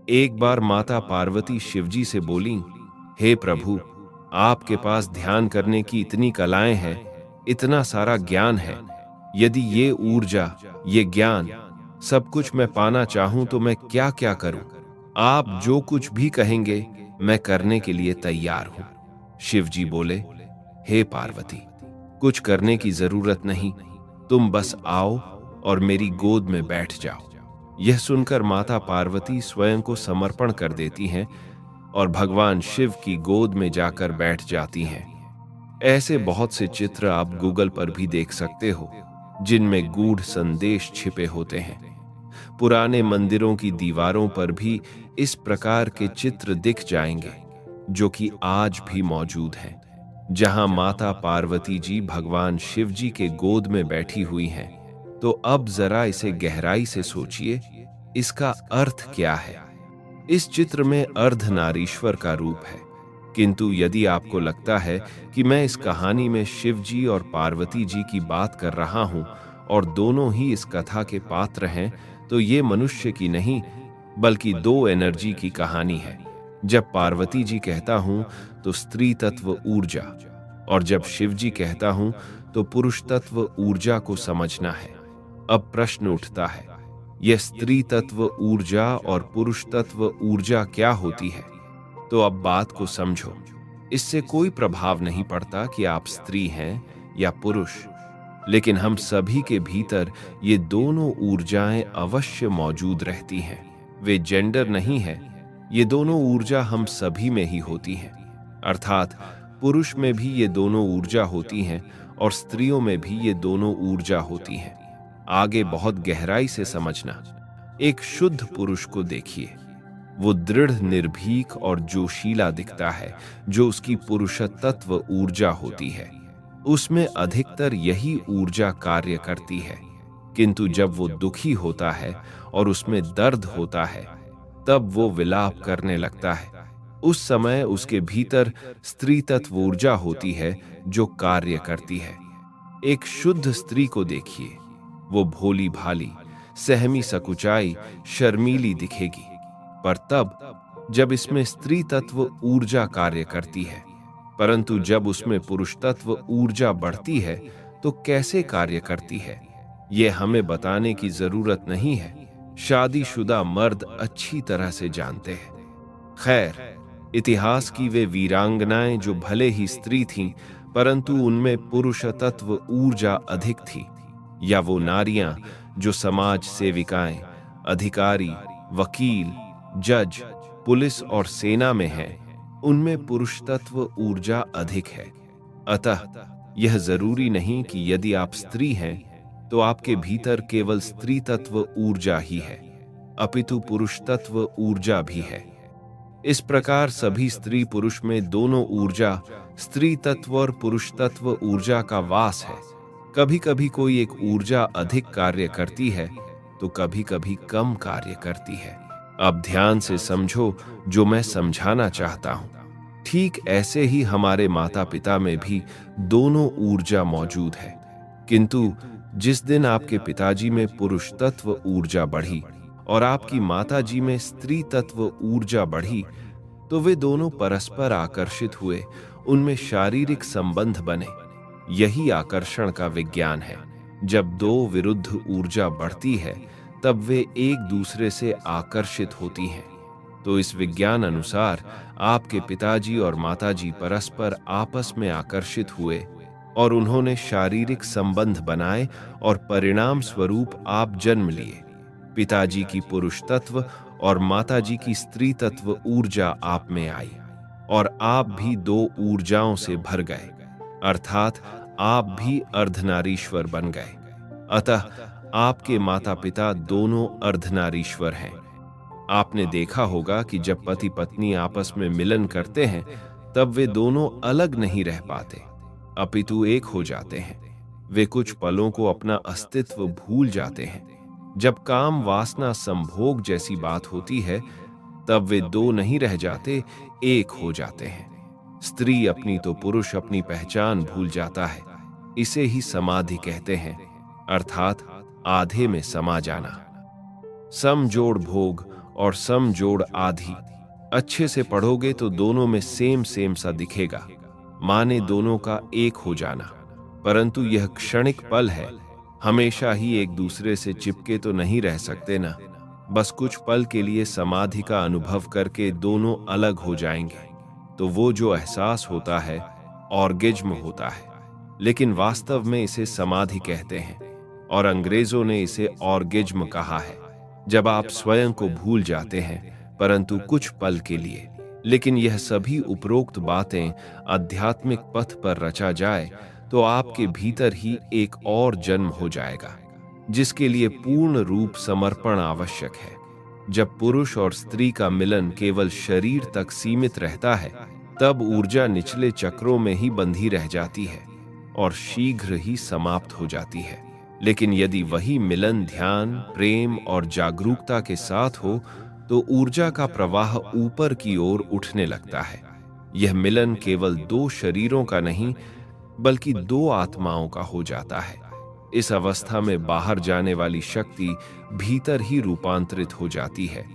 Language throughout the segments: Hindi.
एक बार माता पार्वती शिवजी से बोली, हे प्रभु, आपके पास ध्यान करने की इतनी कलाएं हैं, इतना सारा ज्ञान है। यदि ये ऊर्जा, ये ज्ञान, सब कुछ मैं पाना चाहूं तो मैं क्या क्या करूं? आप जो कुछ भी कहेंगे, मैं करने के लिए तैयार हूं। शिवजी बोले, हे पार्वती, कुछ करने की जरूरत नहीं, तुम बस आओ और मेरी गोद में बैठ जाओ। यह सुनकर माता पार्वती स्वयं को समर्पण कर देती हैं और भगवान शिव की गोद में जाकर बैठ जाती हैं। ऐसे बहुत से चित्र आप गूगल पर भी देख सकते हो, जिनमें गूढ़ संदेश छिपे होते हैं। पुराने मंदिरों की दीवारों पर भी इस प्रकार के चित्र दिख जाएंगे, जो कि आज भी मौजूद हैं, जहां माता पार्वती जी भगवान शिव जी के गोद में बैठी हुई हैं। तो अब जरा इसे गहराई से सोचिए, इसका अर्थ क्या है? इस चित्र में अर्धनारीश्वर का रूप है, किंतु यदि आपको लगता है कि मैं इस कहानी में शिव जी और पार्वती जी की बात कर रहा हूं और दोनों ही इस कथा के पात्र हैं, तो ये मनुष्य की नहीं, बल्कि दो एनर्जी की कहानी है। जब पार्वती जी कहता हूं तो स्त्री तत्व ऊर्जा, और जब शिव जी कहता हूं तो पुरुष तत्व ऊर्जा को समझना है। अब प्रश्न उठता है, यह स्त्री तत्व ऊर्जा और पुरुष तत्व ऊर्जा क्या होती है? तो अब बात को समझो। इससे कोई प्रभाव नहीं पड़ता कि आप स्त्री हैं या पुरुष, लेकिन हम सभी के भीतर ये दोनों ऊर्जाएं अवश्य मौजूद रहती हैं। वे जेंडर नहीं है, ये दोनों ऊर्जा हम सभी में ही होती हैं। अर्थात पुरुष में भी ये दोनों ऊर्जा होती हैं और स्त्रियों में भी ये दोनों ऊर्जा होती हैं। आगे बहुत गहराई से समझना। एक शुद्ध पुरुष को देखिए, वो दृढ़, निर्भीक और जोशीला दिखता है, जो उसकी पुरुष तत्व ऊर्जा होती है। उसमें अधिकतर यही ऊर्जा कार्य करती है। किंतु जब वो दुखी होता है और उसमें दर्द होता है, तब वो विलाप करने लगता है। उस समय उसके भीतर स्त्री तत्व ऊर्जा होती है, जो कार्य करती है। एक शुद्ध स्त्री को देखिए, वो भोली भाली, सहमी सकुचाई, शर्मीली दिखेगी। पर तब जब इसमें स्त्री तत्व ऊर्जा कार्य करती है, परंतु जब उसमें पुरुष तत्व ऊर्जा बढ़ती है तो कैसे कार्य करती है, यह हमें बताने की जरूरत नहीं है। शादीशुदा मर्द अच्छी तरह से जानते हैं। खैर, इतिहास की वे वीरांगनाएं जो भले ही स्त्री थीं, परंतु उनमें पुरुष तत्व ऊर्जा अधिक थी, या वो नारियां जो समाज सेविकाएं, अधिकारी, वकील, जज, पुलिस और सेना में हैं, उनमें पुरुष तत्व ऊर्जा अधिक है। अतः यह जरूरी नहीं कि यदि आप स्त्री हैं तो आपके भीतर केवल स्त्री तत्व ऊर्जा ही है, अपितु पुरुष तत्व ऊर्जा भी है। इस प्रकार सभी स्त्री पुरुष में दोनों ऊर्जा, स्त्री तत्व और पुरुष तत्व ऊर्जा का वास है। कभी कभी कोई एक ऊर्जा अधिक कार्य करती है तो कभी कभी कम कार्य करती है। अब ध्यान से समझो जो मैं समझाना चाहता हूं। ठीक ऐसे ही हमारे माता पिता में भी दोनों ऊर्जा मौजूद है, किंतु जिस दिन आपके पिताजी में पुरुष तत्व ऊर्जा बढ़ी और आपकी माताजी में स्त्री तत्व ऊर्जा बढ़ी, तो वे दोनों परस्पर आकर्षित हुए, उनमें शारीरिक संबंध बने। यही आकर्षण का विज्ञान है। जब दो विरुद्ध ऊर्जा बढ़ती है, तब वे एक दूसरे से आकर्षित होती हैं। तो इस विज्ञान अनुसार आपके पिताजी और माताजी परस्पर आपस में आकर्षित हुए और उन्होंने शारीरिक संबंध बनाए और परिणाम स्वरूप आप जन्म लिए। पिताजी की पुरुष तत्व और माताजी की स्त्री तत्व ऊर्जा आप में आई और आप भी दो ऊर्जाओं से भर गए, अर्थात आप भी अर्धनारीश्वर बन गए। अतः आपके माता पिता दोनों अर्धनारीश्वर हैं। आपने देखा होगा कि जब पति पत्नी आपस में मिलन करते हैं, तब वे दोनों अलग नहीं रह पाते, अपितु एक हो जाते हैं। वे कुछ पलों को अपना अस्तित्व भूल जाते हैं। जब काम वासना संभोग जैसी बात होती है, तब वे दो नहीं रह जाते, एक हो जाते हैं। स्त्री अपनी तो पुरुष अपनी पहचान भूल जाता है। इसे ही समाधि कहते हैं, अर्थात आधे में समा जाना। समजोड़ भोग और सम जोड़ आधी। अच्छे से पढ़ोगे तो दोनों में सेम सेम सा दिखेगा, माने दोनों का एक हो जाना। परंतु यह क्षणिक पल है, हमेशा ही एक दूसरे से चिपके तो नहीं रह सकते ना। बस कुछ पल के लिए समाधि का अनुभव करके दोनों अलग हो जाएंगे, तो वो जो एहसास होता है ऑर्गेज्म होता है। लेकिन वास्तव में इसे समाधि कहते हैं और अंग्रेजों ने इसे ऑर्गेज्म कहा है, जब आप स्वयं को भूल जाते हैं परंतु कुछ पल के लिए। लेकिन यह सभी उपरोक्त बातें आध्यात्मिक पथ पर रचा जाए तो आपके भीतर ही एक और जन्म हो जाएगा, जिसके लिए पूर्ण रूप समर्पण आवश्यक है। जब पुरुष और स्त्री का मिलन केवल शरीर तक सीमित रहता है, तब ऊर्जा निचले चक्रों में ही बंधी रह जाती है और शीघ्र ही समाप्त हो जाती है। लेकिन यदि वही मिलन ध्यान, प्रेम और जागरूकता के साथ हो तो ऊर्जा का प्रवाह ऊपर की ओर उठने लगता है। यह मिलन केवल दो शरीरों का नहीं बल्कि दो आत्माओं का हो जाता है। इस अवस्था में बाहर जाने वाली शक्ति भीतर ही रूपांतरित हो जाती है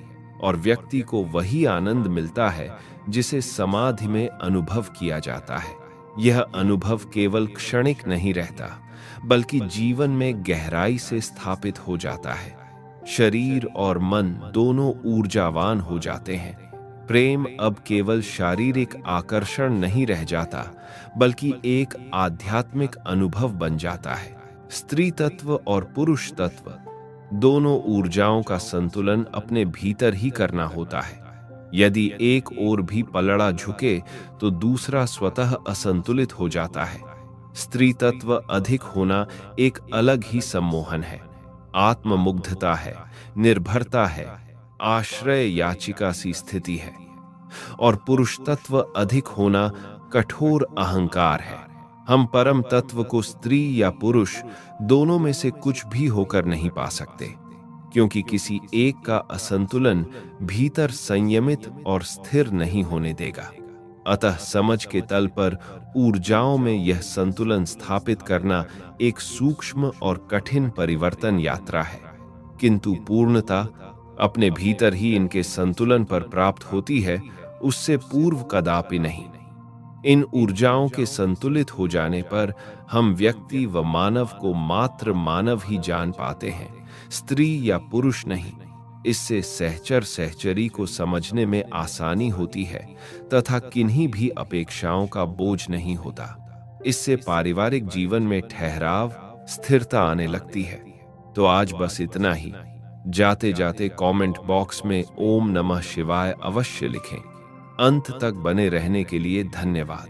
और व्यक्ति को वही आनंद मिलता है जिसे समाधि में अनुभव किया जाता है। यह अनुभव केवल क्षणिक नहीं रहता बल्कि जीवन में गहराई से स्थापित हो जाता है। शरीर और मन दोनों ऊर्जावान हो जाते हैं। प्रेम अब केवल शारीरिक आकर्षण नहीं रह जाता बल्कि एक आध्यात्मिक अनुभव बन जाता है। स्त्री तत्व और पुरुष तत्व दोनों ऊर्जाओं का संतुलन अपने भीतर ही करना होता है। यदि एक ओर भी पलड़ा झुके तो दूसरा स्वतः असंतुलित हो जाता है। स्त्री तत्व अधिक होना एक अलग ही सम्मोहन है, आत्ममुग्धता है, निर्भरता है, आश्रय याचिका सी स्थिति है। और पुरुष तत्व अधिक होना कठोर अहंकार है। हम परम तत्व को स्त्री या पुरुष दोनों में से कुछ भी होकर नहीं पा सकते, क्योंकि किसी एक का असंतुलन भीतर संयमित और स्थिर नहीं होने देगा। अतः समझ के तल पर ऊर्जाओं में यह संतुलन स्थापित करना एक सूक्ष्म और कठिन परिवर्तन यात्रा है, किंतु पूर्णता अपने भीतर ही इनके संतुलन पर प्राप्त होती है, उससे पूर्व कदापि नहीं। इन ऊर्जाओं के संतुलित हो जाने पर हम व्यक्ति व मानव को मात्र मानव ही जान पाते हैं, स्त्री या पुरुष नहीं। इससे सहचर सहचरी को समझने में आसानी होती है तथा किन्हीं भी अपेक्षाओं का बोझ नहीं होता। इससे पारिवारिक जीवन में ठहराव, स्थिरता आने लगती है। तो आज बस इतना ही। जाते जाते कमेंट बॉक्स में ओम नमः शिवाय अवश्य लिखें। अंत तक बने रहने के लिए धन्यवाद।